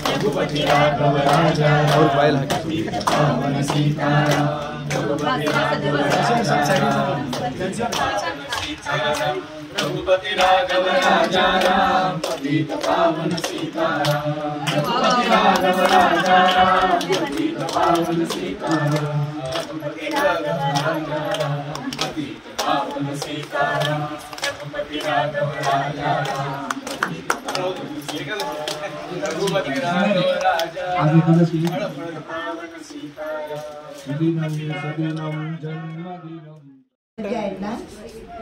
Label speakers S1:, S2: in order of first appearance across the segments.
S1: रघुपति राघव राजा और पायल पावन सीताराम रघुपति राघव राजा राम पतित पावन सीताराम रघुपति राघव राजा राम पतित पावन सीताराम रघुपति राघव राजा राम पतित पावन सीताराम रघुपति राघव राजा राम रघुपति राघव राजा पावन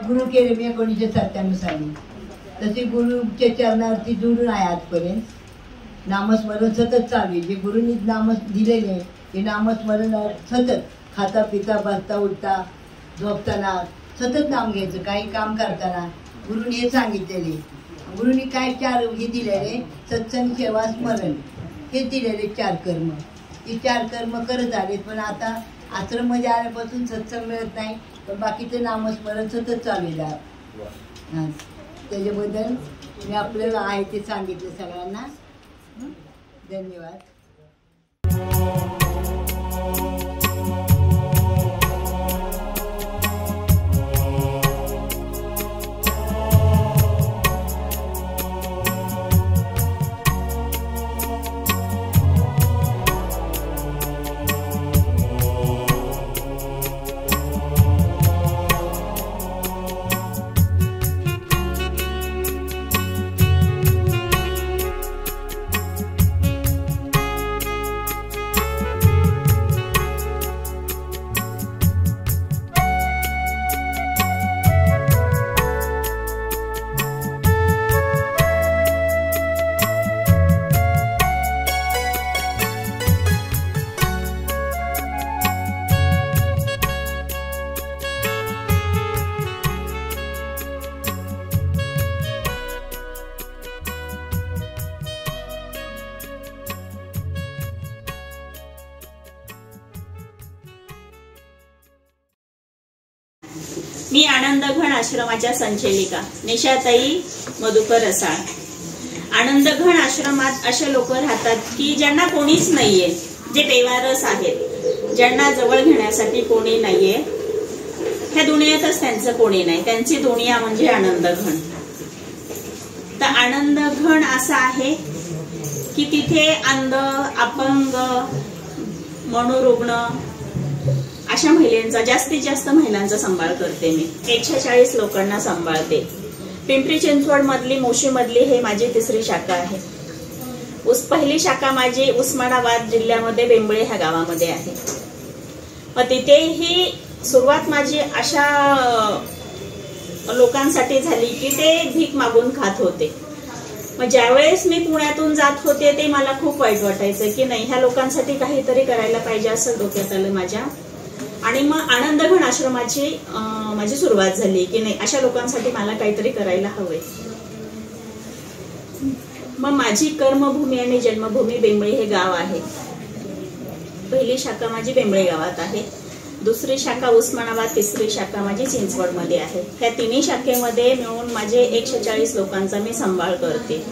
S2: गुरु केले मी 1997 साली तसे गुरुच्या चरणावरती जोडून आहे आजपर्यंत नामस्मरण सतत चालू आहे। जे गुरुंनी नाम दिलेले ते नामस्मरण सतत खाता पिता बसता उठता झोपताना सतत नाम घ्यायचं। काही काम करताना गुरुंनी हे सांगितलेले, गुरुंनी काय 4 हे दिलेले सत्संग सेवा स्मरण हे दिलेले 4 कर्म। हे 4 कर्म करत आले, पण आता आश्रममध्ये आल्यापासून सत्संग मिळत नाही, पण बाकीचं नामस्मरण सतत चालू आहे। त्याच्याबद्दल मी आपल्याला आहे ते सांगितलं सगळ्यांना। धन्यवाद।
S3: मी आनंदघन आश्रमाच्या संचालिका निशाताई मधुकर रसाळ। आनंदघन आश्रमात असे लोक राहतात की ज्यांना कोणीच नाहीये, जे बेवारस आहेत, ज्यांना जवळ घेण्यासाठी कोणी नाहीये। ह्या दुनियेतच त्यांचं कोणी नाही, त्यांची दुनिया म्हणजे आनंदघन। तर आनंदघन असं आहे की तिथे अंध, अपंग, मनोरुग्ण अशा महिलांचा, जास्तीत जास्त महिलांचा सांभाळ करते मी। 140 लोकांना सांभाळते। पिंपरी चिंचवड मधली, मोशी मधली हे माझी 3री शाखा आहे। पहिली शाखा माझी उस्मानाबाद जिल्ह्यामध्ये बेंबळे ह्या गावामध्ये आहे। मग तिथे ही सुरुवात माझी अशा लोकांसाठी झाली की ते भीक मागून खात होते। मग ज्यावेळेस मी पुण्यातून जात होते ते मला खूप वाईट वाटायचं की नाही, ह्या लोकांसाठी काहीतरी करायला पाहिजे असं डोक्यात आलं माझ्या। आणि मग आनंदघन आश्रमाची माझी सुरुवात झाली की नाही, अशा लोकांसाठी मला काहीतरी करायला हवंय। मग माझी कर्मभूमी आणि जन्मभूमी बेंबळे हे गाव आहे। पहिली शाखा माझी बेंबळे गावात आहे, 2री शाखा उस्मानाबाद, 3री शाखा माझी चिंचवड मध्ये आहे। ह्या 3 शाखेमध्ये मिळून माझे 140 लोकांचा मी सांभाळ करते।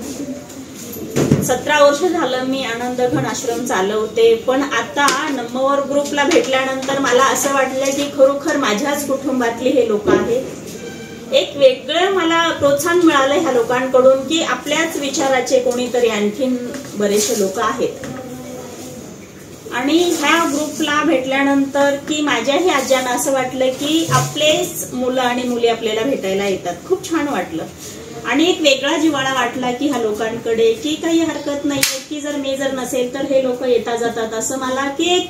S3: 17 वर्ष झालं मी आनंदघन आश्रम चालवते। पण आता नंबर ग्रुपला भेटल्यानंतर मला असं वाटलं की खरोखर माझ्याच कुटुंबातली हे लोक आहेत। एक वेगळं मला प्रोत्साहन मिळालं ह्या लोकांकडून की आपल्याच विचाराचे कोणीतरी आणखीन बरेचसे लोक आहेत। आणि ह्या ग्रुपला भेटल्यानंतर की माझ्याही आज्यांना असं वाटलं की आपलेच मुलं आणि मुली आपल्याला भेटायला येतात। खूप छान वाटलं आणि एक वेगळा जिव्हाळा वाटला की ह्या लोकांकडे की काही हरकत नाहीये की जर नसेल तर हे लोक येता जातात, असं मला की एक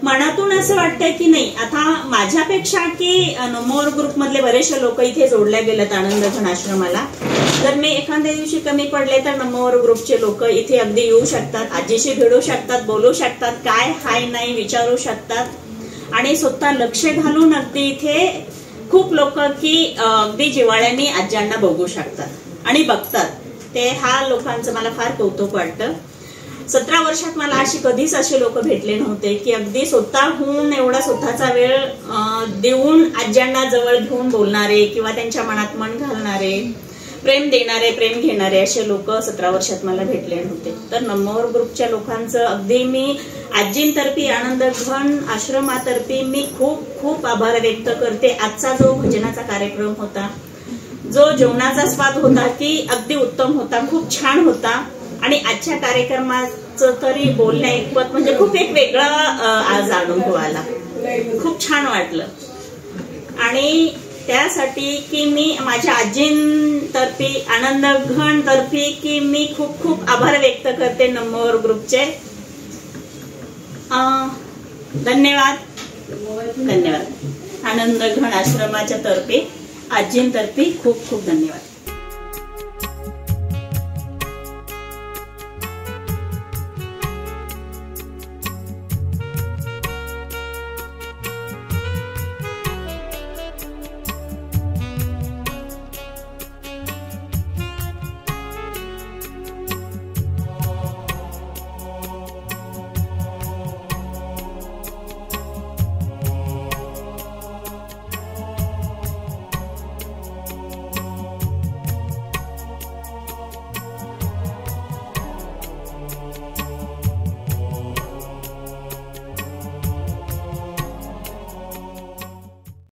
S3: मनातून असं वाटतंय की नाही, आता माझ्यापेक्षा की नमोर ग्रुप मधले बरेचसे लोक इथे जोडल्या गेलेत आनंदघन आश्रमाला। जर मी एखाद्या दिवशी कमी पडले तर नमोर ग्रुपचे लोक इथे अगदी येऊ शकतात, आजीशी भेटू शकतात, बोलू शकतात, काय हाय नाही विचारू शकतात। आणि स्वतः लक्ष घालून अगदी इथे खूप लोक की अगदी जिव्हाळ्याने आज्यांना बघू शकतात आणि बघतात. ते ह्या लोकांचं मला फार कौतुक वाटतं. 17 वर्षात मला कधीच असे लोक भेटले नव्हते की अगदी स्वतःहून एवढा स्वतःचा वेळ देऊन आज्यांना जवळ घेऊन बोलणारे किंवा त्यांच्या मनात मन घालणारे, प्रेम देणारे, प्रेम घेणारे असे लोक 17 वर्षात मला भेटले नव्हते. तर नम्र ग्रुपच्या लोकांचं अगदी मी आजींतर्फे, आनंद घन आश्रमातर्फे मी खूप खूप आभार व्यक्त करते. आजचा जो भजनाचा कार्यक्रम होता, जो जेवणाचा स्वाद होता ती अगदी उत्तम होता, खूप छान होता. आणि आजच्या कार्यक्रमाचं तरी बोलण्या ऐकवत म्हणजे खूप एक वेगळा आज अनुभव आला, खूप छान वाटलं. आणि त्यासाठी की मी माझ्या आजींतर्फे, आनंद घन तर्फे की मी खूप खूप आभार व्यक्त करते नम्र ग्रुपचे. धन्यवाद. धन्यवाद. आनंद घन आश्रमाच्या तर्फे, आजींतर्फे खूप खूप धन्यवाद.